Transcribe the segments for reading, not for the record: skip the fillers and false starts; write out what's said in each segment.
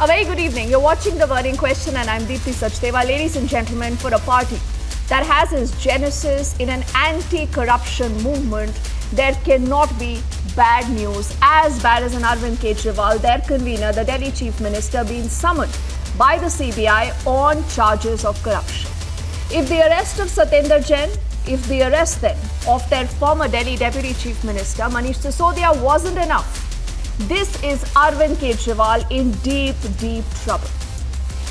A very good evening. You're watching The Burning Question and I'm Deepthi Sachdeva. Ladies and gentlemen, for a party that has its genesis in an anti-corruption movement, there cannot be bad news as bad as an Arvind Kejriwal, their convener, the Delhi Chief Minister, being summoned by the CBI on charges of corruption. If the arrest of Satyendra Jain, if the arrest then of their former Delhi Deputy Chief Minister Manish Sisodia wasn't enough, this is Arvind Kejriwal in deep, deep trouble.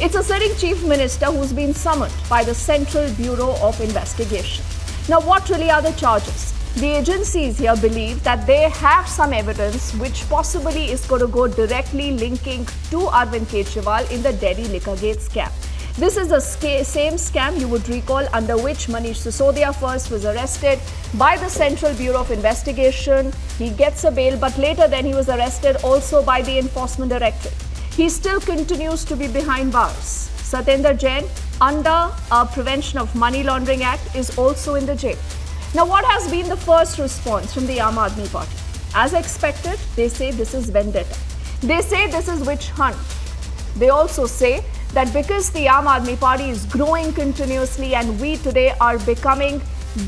It's a sitting Chief Minister who's been summoned by the Central Bureau of Investigation. Now, what really are the charges? The agencies here believe that they have some evidence which possibly is going to go directly linking to Arvind Kejriwal in the Delhi Liquorgate scam. This is the same scam you would recall under which Manish Sisodia first was arrested by the Central Bureau of Investigation. He gets a bail, but later then he was arrested also by the Enforcement Directorate. He still continues to be behind bars. Satyendra Jain, under a Prevention of Money Laundering Act, is also in the jail. Now, what has been the first response from the Aam Aadmi Party? As expected, they say this is vendetta. They say this is witch hunt. They also say that because the Aam Aadmi Party is growing continuously and we today are becoming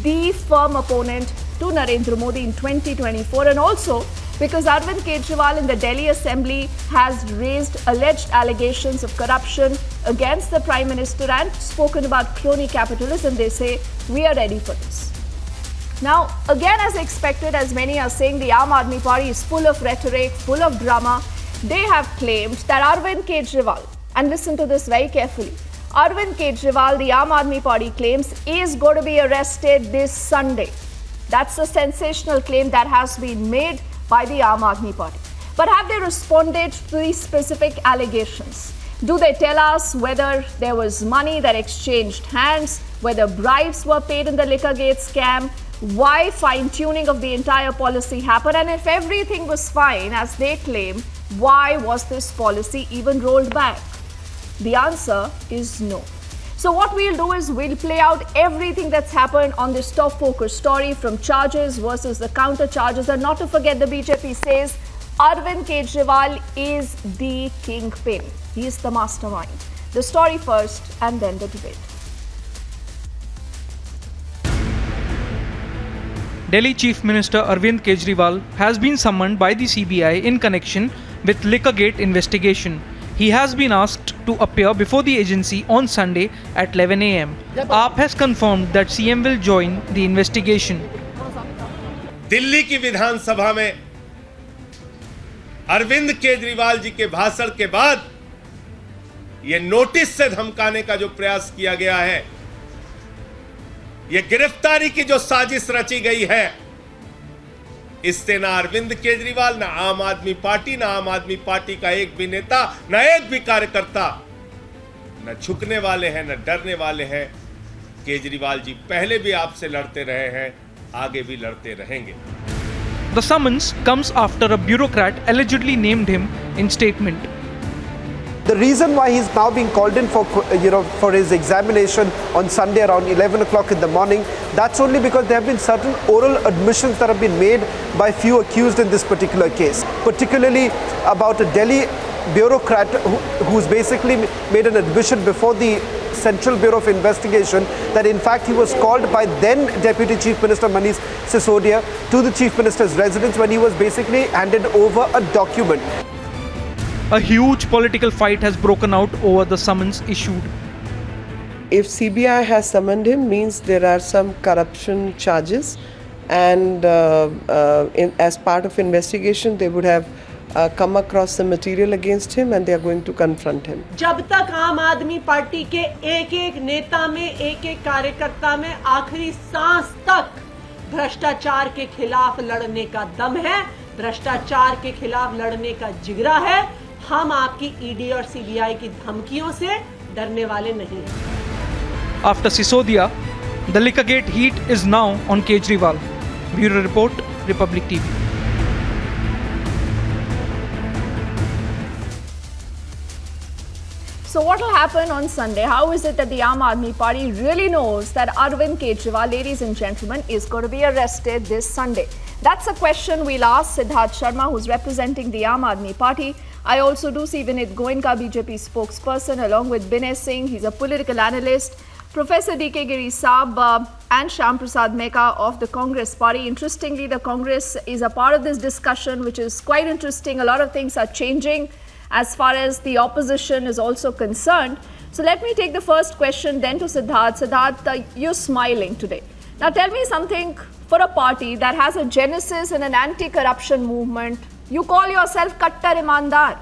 the firm opponent to Narendra Modi in 2024, and also because Arvind Kejriwal in the Delhi Assembly has raised alleged allegations of corruption against the Prime Minister and spoken about crony capitalism, they say we are ready for this. Now, again, as expected, as many are saying, the Aam Aadmi Party is full of rhetoric, full of drama. They have claimed that Arvind Kejriwal, and listen to this very carefully, Arvind Kejriwal, the Aam Aadmi Party claims, is going to be arrested this Sunday. That's a sensational claim that has been made by the Aam Aadmi Party. But have they responded to these specific allegations? Do they tell us whether there was money that exchanged hands, whether bribes were paid in the Liquorgate scam, why fine-tuning of the entire policy happened, and if everything was fine, as they claim, why was this policy even rolled back? The answer is no. So what we'll do is we'll play out everything that's happened on this top focus story, from charges versus the counter charges, and not to forget, the BJP says Arvind Kejriwal is the kingpin. He is the mastermind. The story first and then the debate. Delhi Chief Minister Arvind Kejriwal has been summoned by the CBI in connection with Liquorgate investigation. He has been asked to appear before the agency on Sunday at 11 a.m. AAP has confirmed that CM will join the investigation. Delhi की विधानसभा में अरविंद केजरीवाल जी के भाषण के बाद यह notice से धमकाने का जो प्रयास किया गया है, यह गिरफ्तारी की जो साजिश रची गई है, इससे ना अरविंद केजरीवाल, ना आम आदमी पार्टी, ना आम आदमी पार्टी का एक भी नेता, ना एक भी कार्यकर्ता न झुकने वाले हैं, न डरने वाले हैं। केजरीवाल जी पहले भी आपसे लड़ते रहे हैं, आगे भी लड़ते रहेंगे। The summons comes after a bureaucrat allegedly named him in statement. The reason why he's now being called in for his examination on Sunday around 11 o'clock in the morning, that's only because there have been certain oral admissions that have been made by few accused in this particular case, particularly about a Delhi bureaucrat who's basically made an admission before the Central Bureau of Investigation that in fact he was called by then Deputy Chief Minister Manish Sisodia to the Chief Minister's residence when he was basically handed over a document. A huge political fight has broken out over the summons issued. If CBI has summoned him, means there are some corruption charges, and as part of investigation, they would have come across the material against him, and they are going to confront him. जब तक आम आदमी party के एक-एक नेता में, एक-एक कार्यकर्ता में आखिरी सांस तक भ्रष्टाचार के खिलाफ लड़ने का दम है, भ्रष्टाचार के खिलाफ लड़ने का जिगरा है, हम आपकी ईडी और सीबीआई की धमकियों से डरने वाले नहीं हैं। After Sisodia, the Liquorgate heat is now on Kejriwal. Bureau Report, Republic TV. So what will happen on Sunday? How is it that the Aam Aadmi Party really knows that Arvind Kejriwal, ladies and gentlemen, is going to be arrested this Sunday? That's a question we'll ask Siddharth Sharma, who's representing the Aam Aadmi Party. I also do see Vinit Goenka, BJP spokesperson, along with Binay Singh. He's a political analyst. Professor D.K. Giri Saab and Shyam Prasad Meka of the Congress Party. Interestingly, the Congress is a part of this discussion, which is quite interesting. A lot of things are changing as far as the opposition is also concerned. So let me take the first question then to Siddharth. Siddharth, you're smiling today. Now tell me something, for a party that has a genesis in an anti-corruption movement, you call yourself Kattar Imandar.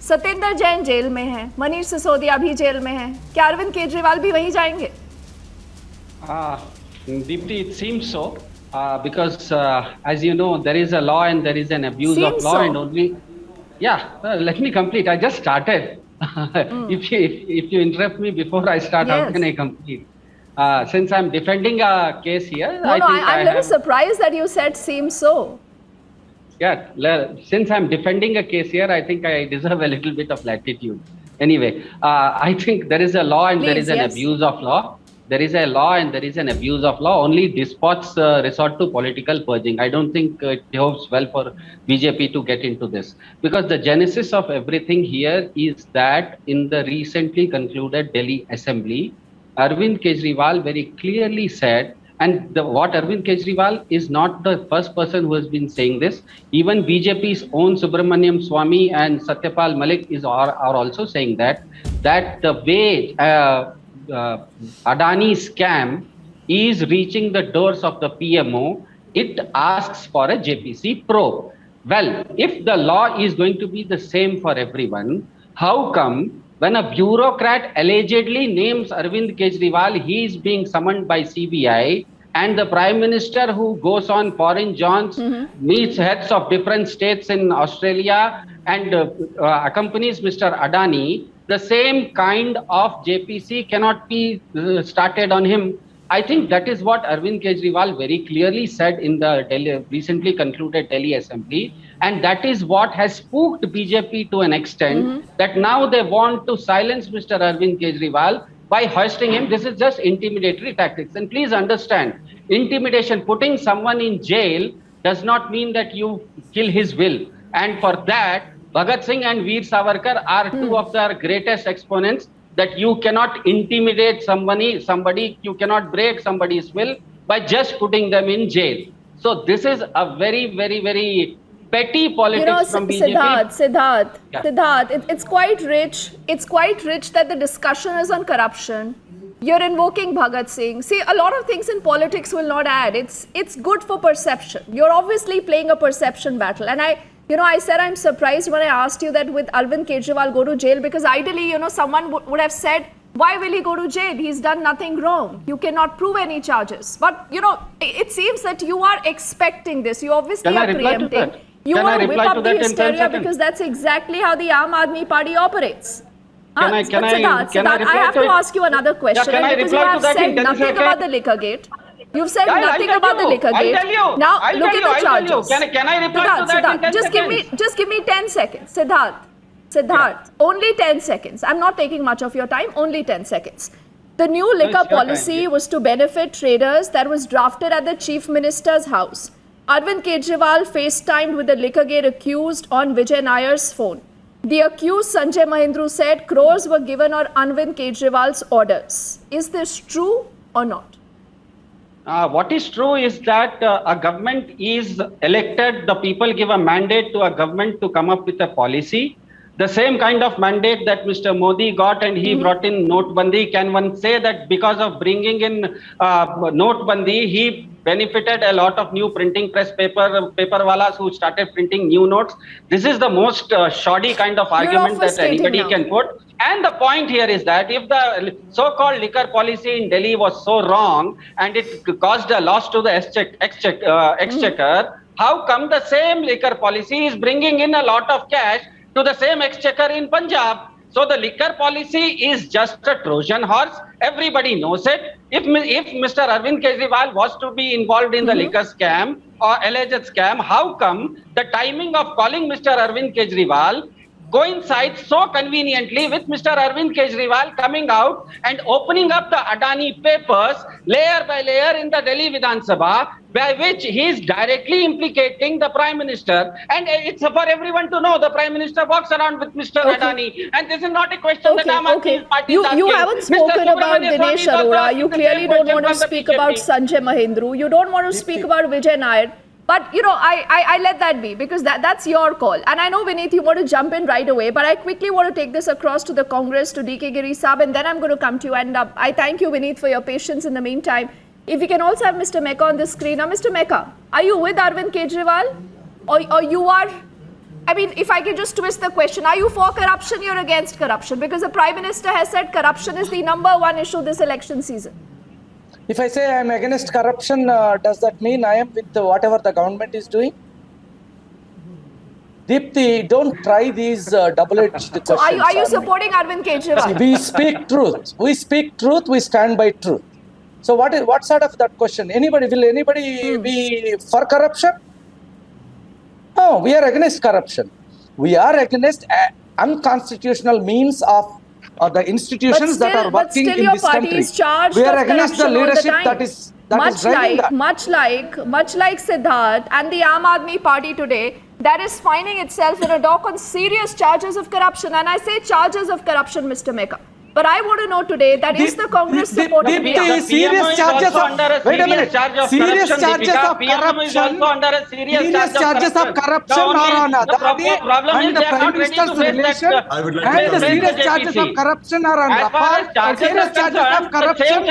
Satyendra Jain jail में है, मनीष सिसोदिया भी jail में है, क्या अरविंद केजरीवाल भी वहीं जाएंगे? Deepti, it seems so, because as you know, there is a law and there is an abuse of law, and only. Let me complete. I just started. If you interrupt me before I start, how can I complete? Since I'm defending a case here, I'm a little surprised that you said seems so. Since I'm defending a case here, I think I deserve a little bit of latitude. Anyway, I think there is a law and there is an abuse of law. There is a law and there is an abuse of law. Only despots resort to political purging. I don't think it behoves well for BJP to get into this. Because the genesis of everything here is that in the recently concluded Delhi Assembly, Arvind Kejriwal very clearly said, and what Arvind Kejriwal is not the first person who has been saying this. Even BJP's own Subramaniam Swamy and Satyapal Malik are also saying that the way Adani scam is reaching the doors of the PMO, it asks for a JPC probe. Well, if the law is going to be the same for everyone, how come when a bureaucrat allegedly names Arvind Kejriwal, he is being summoned by CBI, and the Prime Minister who goes on foreign jaunts, meets heads of different states in Australia and accompanies Mr. Adani, the same kind of JPC cannot be started on him. I think that is what Arvind Kejriwal very clearly said in the recently concluded Delhi Assembly. And that is what has spooked BJP to an extent that now they want to silence Mr. Arvind Kejriwal by hoisting him. This is just intimidatory tactics. And please understand, intimidation, putting someone in jail does not mean that you kill his will. And for that, Bhagat Singh and Veer Savarkar are two of their greatest exponents, that you cannot intimidate somebody, you cannot break somebody's will by just putting them in jail. So this is a very, very, very petty politics from BJP. Siddharth, it's quite rich. It's quite rich that the discussion is on corruption. You're invoking Bhagat Singh. See, a lot of things in politics will not add. It's good for perception. You're obviously playing a perception battle. And I said I'm surprised when I asked you that with Arvind Kejriwal go to jail, because ideally, someone would have said, why will he go to jail? He's done nothing wrong. You cannot prove any charges. But, it seems that you are expecting this. You obviously are preempting. You want to whip up the hysteria because that's exactly how the Aam Aadmi Party operates. Siddharth, I have to ask you another question. Because you have said nothing about the Liquorgate. You've said nothing about the Liquorgate. Now, look at the charges. Can I reply to that in 10 seconds? Just give me 10 seconds. Siddharth, only 10 seconds. I'm not taking much of your time, only 10 seconds. The new liquor policy was to benefit traders that was drafted at the Chief Minister's house. Arvind Kejriwal FaceTimed with the Liquorgate accused on Vijay Nair's phone. The accused Sanjay Mahindra said crores were given on Arvind Kejriwal's orders. Is this true or not? What is true is that a government is elected, the people give a mandate to a government to come up with a policy. The same kind of mandate that Mr. Modi got and he brought in Notebandi, can one say that because of bringing in Notebandi, he benefited a lot of new printing press paperwalas who started printing new notes? This is the most shoddy kind of argument that anybody can put. And the point here is that if the so-called liquor policy in Delhi was so wrong and it caused a loss to the exchequer, how come the same liquor policy is bringing in a lot of cash to the same exchequer in Punjab? So the liquor policy is just a Trojan horse. Everybody knows it. If Mr. Arvind Kejriwal was to be involved in the liquor scam or alleged scam, how come the timing of calling Mr. Arvind Kejriwal coincides so conveniently with Mr. Arvind Kejriwal coming out and opening up the Adani papers layer by layer in the Delhi Vidhan Sabha, by which he is directly implicating the Prime Minister. And it's for everyone to know the Prime Minister walks around with Mr. Adani. And this is not a question that Aam Aadmi Party is asking. You haven't spoken about Dinesh Arora. You clearly don't want to speak about Sanjay Mahindra. You don't want to speak about Vijay Nair. But, you know, I let that be because that's your call. And I know, Vineet, you want to jump in right away. But I quickly want to take this across to the Congress, to DK Giri Saab, and then I'm going to come to you. And I thank you, Vineet, for your patience in the meantime. If we can also have Mr. Mecca on the screen. Now, Mr. Mecca, are you with Arvind Kejriwal? Or you are... I mean, if I can just twist the question, are you for corruption? You're against corruption? Because the Prime Minister has said corruption is the #1 issue this election season. If I say I'm against corruption, does that mean I am with whatever the government is doing? Deepthi, don't try these double-edged questions. So are you supporting Arvind Kejriwal? We speak truth. We speak truth. We stand by truth. So what sort of that question? Will anybody be for corruption? No, we are against corruption. We are against unconstitutional means of the institutions that are working in this country. We are against the leadership that is driving that. Much like Siddharth and the Aam Aadmi Party today, that is finding itself in a dock on serious charges of corruption. And I say charges of corruption, Mr. Mecca. But I want to know today that is the Congress supporting the serious charges of serious charges of corruption are on Adani and the Prime Minister's relation, and the serious charges of corruption are on Rafale, serious charges of corruption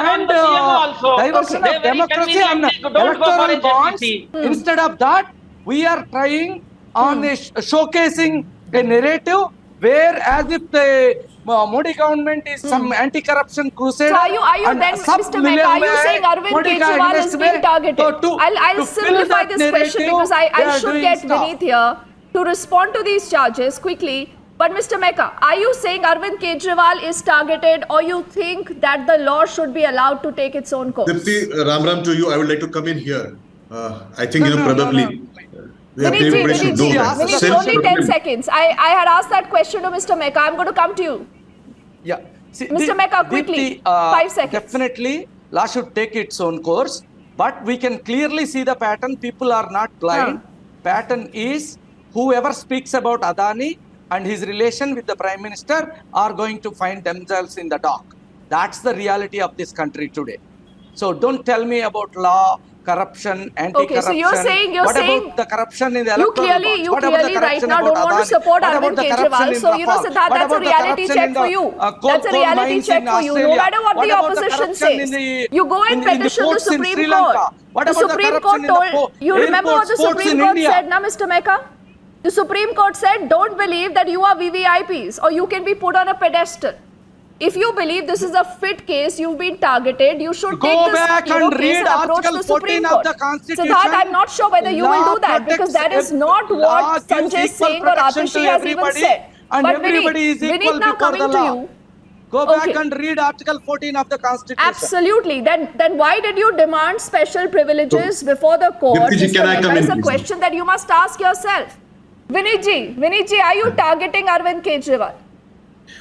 and diversion of democracy and electoral bonds. Instead of that, we are trying on showcasing a narrative where as if the Modi government is some anti-corruption crusade. So are you then, Mr. Mecca, are you saying Arvind Kejriwal is being targeted? I'll simplify this question because I should get Vineet here to respond to these charges quickly. But Mr. Mecca, are you saying Arvind Kejriwal is targeted, or you think that the law should be allowed to take its own course? Dipti, Ram to you. I would like to come in here. I think, probably... Vineet, only 10 seconds. I had asked that question to Mr. Mecca. I'm going to come to you. Yeah. See, Mr. Mecca, quickly, 5 seconds. Definitely, law should take its own course. But we can clearly see the pattern. People are not blind. Pattern is whoever speaks about Adani and his relation with the Prime Minister are going to find themselves in the dock. That's the reality of this country today. So don't tell me about law, corruption, anti-corruption. Okay, so you're saying about the corruption in the electoral bonds? You clearly right now don't want to support Arvind Kejriwal. So, Siddharth, that's a reality check for you. That's a reality check for you. No matter what the opposition says, you go and petition the Supreme Court. The Supreme Court told, you remember what the Supreme Court said, na, Mr. Mecca? The Supreme Court said, don't believe that you are VVIPs or you can be put on a pedestal. If you believe this is a fit case, you've been targeted, you should take this case and approach the Supreme Court. Siddharth, I'm not sure whether you will do that because that is not what Sanjay Singh or Atishi has even said. But Vineet, now coming to you. Go back and read Article 14 of the Constitution. Absolutely. Then why did you demand special privileges before the court? That is a question that you must ask yourself. Vineet ji, are you targeting Arvind Kejriwal?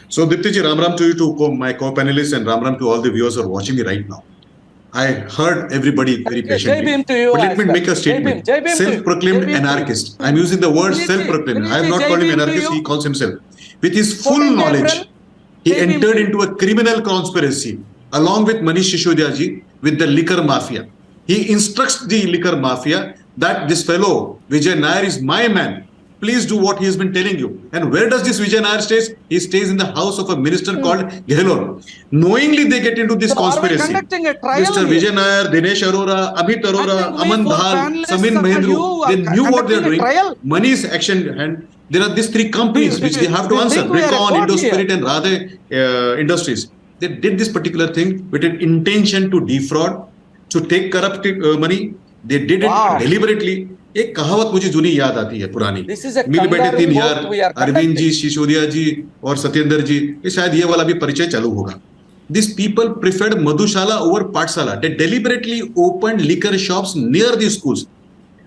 So, Dipti ji, Ram to you, to my co-panelists, and Ram to all the viewers who are watching me right now. I heard everybody very patiently. But let me make a statement. Self-proclaimed anarchist. I'm using the word self-proclaimed. I have not called him anarchist, he calls himself. With his full knowledge, he entered into a criminal conspiracy along with Manish Sisodiya ji with the liquor mafia. He instructs the liquor mafia that this fellow, Vijay Nair, is my man. Please do what he has been telling you. And where does this Vijay Nair stay? He stays in the house of a minister called Gehlot. Knowingly they get into this conspiracy. Mr. Vijay Nair, Dinesh Arora, Amit Arora, Aman Dhal, Samin Mahindra, they knew what they are doing. Money's action, and there are these three companies which they have to answer. Bricon, Indospirit and Radhe Industries. They did this particular thing with an intention to defraud, to take corrupt money. They did it deliberately. एक कहावत मुझे जुनी याद आती है पुरानी, मिल बैठे तीन यार, अरविंद जी, सिसोदिया जी और सत्येंद्र जी, ये शायद ये वाला भी परिचय चालू होगा. These people preferred Madhushala over Pathshala. They deliberately opened liquor shops near the schools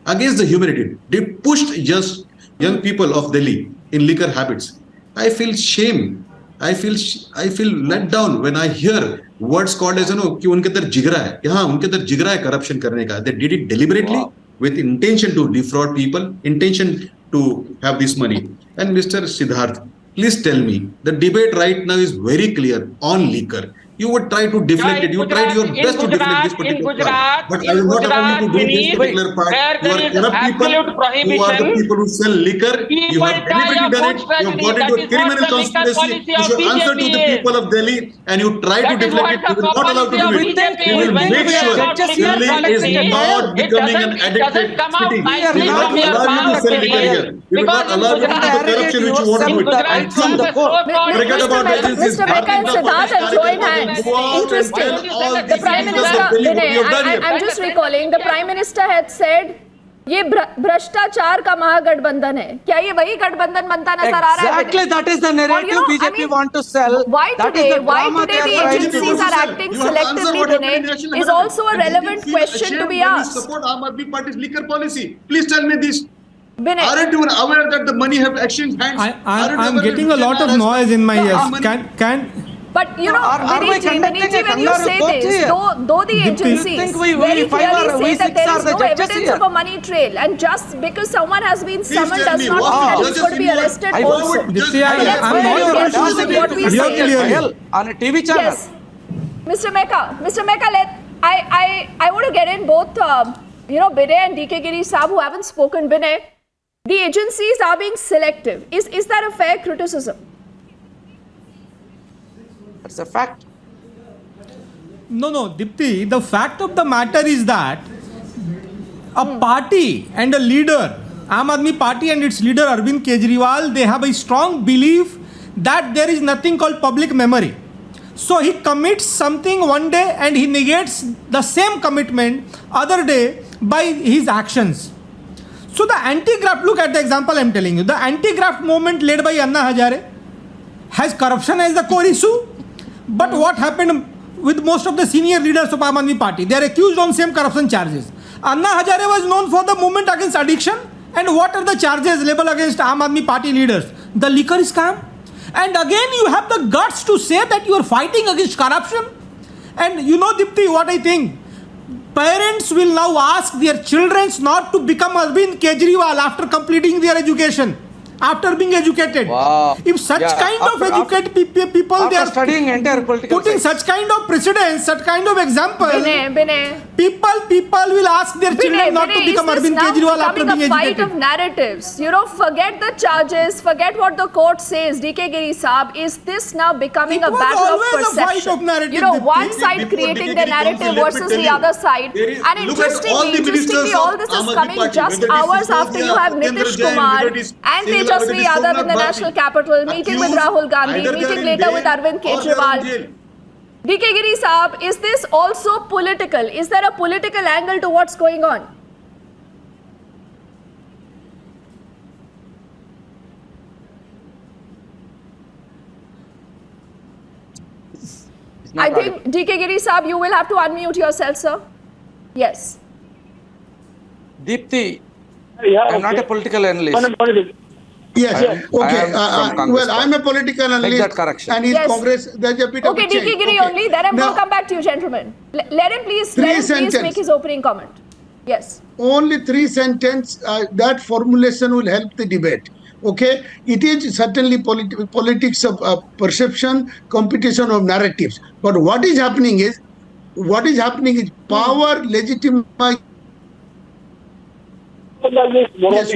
against the humanity. They pushed just young people of Delhi in liquor habits. I feel shame. I feel let down when I hear words called as कि उनके अंदर जिगरा है. यहाँ उनके अंदर जिगरा है corruption करने का. They did it deliberately with intention to defraud people, intention to have this money. And Mr. Siddharth, please tell me, the debate right now is very clear on liquor. You would try to deflect it. You tried your best to deflect this particular part. But I will not allow you to do this particular part. You are corrupt people who are the people who sell liquor. You have deliberately done it. You have got into a criminal conspiracy. You should answer to the people of Delhi and you try to deflect it. You will not allow to do it. You will make sure Delhi is not becoming an addicted city. We will not allow you to sell liquor here. We will not allow you to do the corruption which you want to do it. And two, forget about agencies. Mr. Mecca and Siddharth have joined hands. Interesting. The Prime Minister, Vinay, I'm just recalling, the Prime Minister had said, ये भ्रष्टाचार का महागठबंधन है. क्या ये वही गठबंधन बनता नजर आ रहा है? Exactly, that is the narrative BJP want to sell. Why today the agencies are acting selectively, Vinay, is also a relevant question to be asked. Support Aam Aadmi Party's liquor policy. Please tell me this. Vinay, aren't you aware that the money have exchanged hands? I'm getting a lot of noise in my ears. But you know, Vinayji, when you say this, though the agencies very clearly say that there is no evidence of a money trail, and just because someone has been summoned does not mean that he's going to be arrested also. I'm not what we say. On a TV channel. Yes, Mr. Mecca, I want to get in both, Vinay and DK Giri Saab who haven't spoken. Vinay, the agencies are being selective. Is that a fair criticism? It's a fact. No, Dipti, the fact of the matter is that a party and a leader, Aam Aadmi Party and its leader Arvind Kejriwal, they have a strong belief that there is nothing called public memory. So he commits something one day and he negates the same commitment other day by his actions. So the anti-graft, look at the example I'm telling you, the anti-graft movement led by Anna Hazare has corruption as the core issue. But what happened with most of the senior leaders of Aam Aadmi Party? They are accused on same corruption charges. Anna Hazare was known for the movement against addiction. And what are the charges leveled against Aam Aadmi Party leaders? The liquor scam. And again you have the guts to say that you are fighting against corruption. And you know, Dipti, what I think? Parents will now ask their children not to become Arvind Kejriwal after completing their education. After being educated. Wow. If such kind of educated people, they are studying entire political putting science. such kind of precedence, such kind of example, Vinay. people will ask their children not to become Arvind Kejriwal after being educated. Fight of narratives. You know, forget the charges, forget what the court says. DK Giri Saab, is this now becoming a battle of perception? You know, one side creating the narrative versus the other side. And interestingly, all this is coming just hours after you have Nitish Kumar and Jasri Yadav in the national capital, meeting with Rahul Gandhi, meeting later with Arvind Kejriwal. DK Giri Saab, is this also political? Is there a political angle to what's going on? I think, DK Giri Saab, you will have to unmute yourself, sir. Yes. Deepthi, I'm not a political analyst. Yes, okay. Well, I'm a political analyst and he's Congress. There's a bit of a change. DK Giri only, then I'm going to come back to you, gentlemen. Let him please make his opening comment. Yes. Only 3 sentences, that formulation will help the debate. Okay, it is certainly politics of perception, competition of narratives. But what is happening is power legitimizes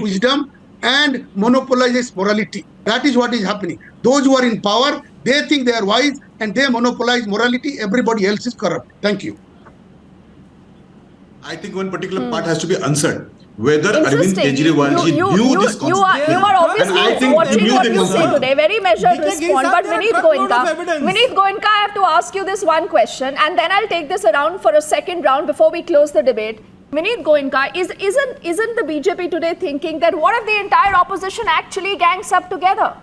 wisdom and monopolizes morality. That is what is happening. Those who are in power, they think they are wise and they monopolize morality. Everybody else is corrupt. Thank you. I think one particular part has to be answered. Whether Arvind Kejriwal knew this concept. You are obviously watching what you say today. Very measured response. But Vineet Goenka, I have to ask you this one question and then I'll take this around for a second round before we close the debate. Vineet Goenka, isn't the BJP today thinking that what if the entire opposition actually gangs up together?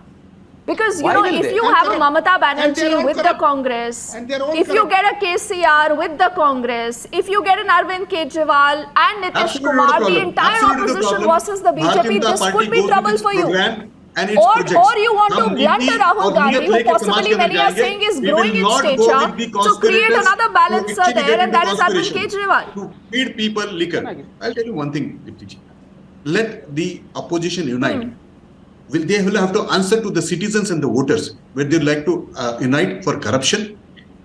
Because, Why will if they? you And have a corrupt. Mamata And they're Banerjee all with the corrupt. Congress, And they're all if you corrupt. get a KCR with the Congress, if you get an Arvind Kejriwal and Nitish Absolutely Kumar, not a the problem. entire Absolutely no opposition problem. versus the Bharatiya BJP, Janata this Party could be goes with trouble its for you. program and its projects. Or you want to हम blunt नीति Rahul और Gandhi, नीयत who लेके possibly समाज के अंदर many are जाएंगे. saying is We growing will in not go stature, with the to create conspirators another who balancer actually there, get and into that is Arvind conspiration Kejriwal. to feed people liquor. I'll tell you one thing, Dipti ji. Let the opposition unite. They will have to answer to the citizens and the voters where they like to unite for corruption.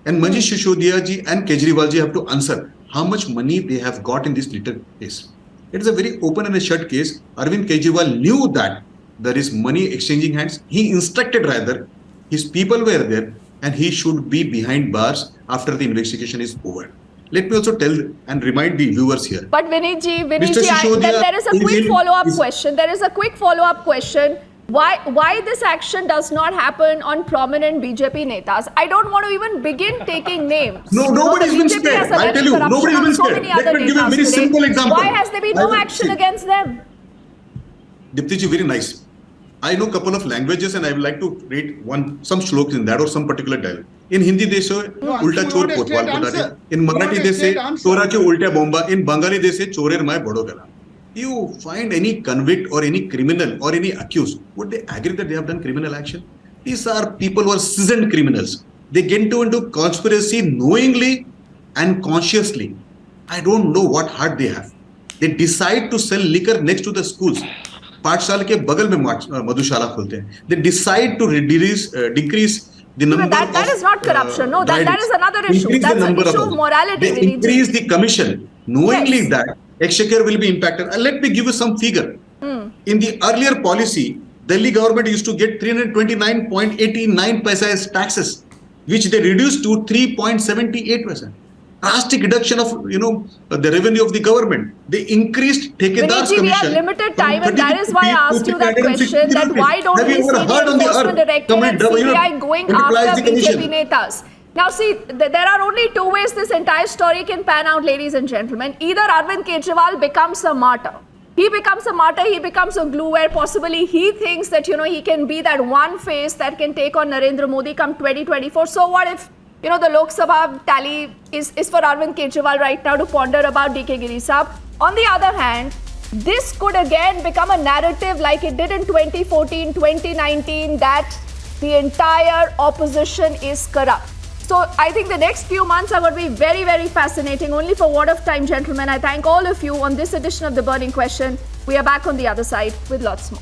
And Manish Sisodiya ji and Kejriwal ji have to answer how much money they have got in this litter case. It is a very open and a shut case. Arvind Kejriwal knew that there is money exchanging hands. He instructed rather, his people were there, and he should be behind bars after the investigation is over. Let me also tell and remind the viewers here. But Vinitji, Mr. Sisodiya then there is a quick is- follow-up is- question. There is a quick follow-up question. Why this action does not happen on prominent BJP netas? I don't want to even begin taking names. No, nobody's the been BJP scared. has I'll alleged tell you, corruption nobody's on been so scared. many Let other me give a netas very today. simple example. Why has there been no action against them? Dipti ji, very nice. I know a couple of languages and I would like to read some shlokas in that or some particular dialogue. In Hindi they say ulta chor kotwal kotati. In Marathi they say chora ke ulta bomba. In Bengali they say chorer mai bado gala. You find any convict or any criminal or any accused, would they agree that they have done criminal action? These are people who are seasoned criminals. They get into conspiracy knowingly and consciously. I don't know what heart they have. They decide to sell liquor next to the schools. पाठशाला के बगल में मधुशाला खोलते हैं. They decide to decrease the number that is not corruption. No, that is another issue. That's an issue of morality. They increase the commission knowingly that exchequer will be impacted. Let me give you some figure. In the earlier policy, Delhi government used to get 329.89 paisa as taxes, which they reduced to 3.78%. Drastic reduction of the revenue of the government. They increased Thekedar's commission. We have limited time, and that is why I asked you that question. That why don't we see the enforcement director and CBI going after BJP netas? Now see, there are only two ways this entire story can pan out, ladies and gentlemen. Either Arvind Kejriwal becomes a martyr. He becomes a martyr, he becomes a glue where possibly he thinks that, he can be that one face that can take on Narendra Modi come 2024. So what if, the Lok Sabha tally is for Arvind Kejriwal right now to ponder about DK Giri Saab. On the other hand, this could again become a narrative like it did in 2014, 2019, that the entire opposition is corrupt. So I think the next few months are going to be very, very fascinating. Only for word of time, gentlemen. I thank all of you on this edition of The Burning Question. We are back on the other side with lots more.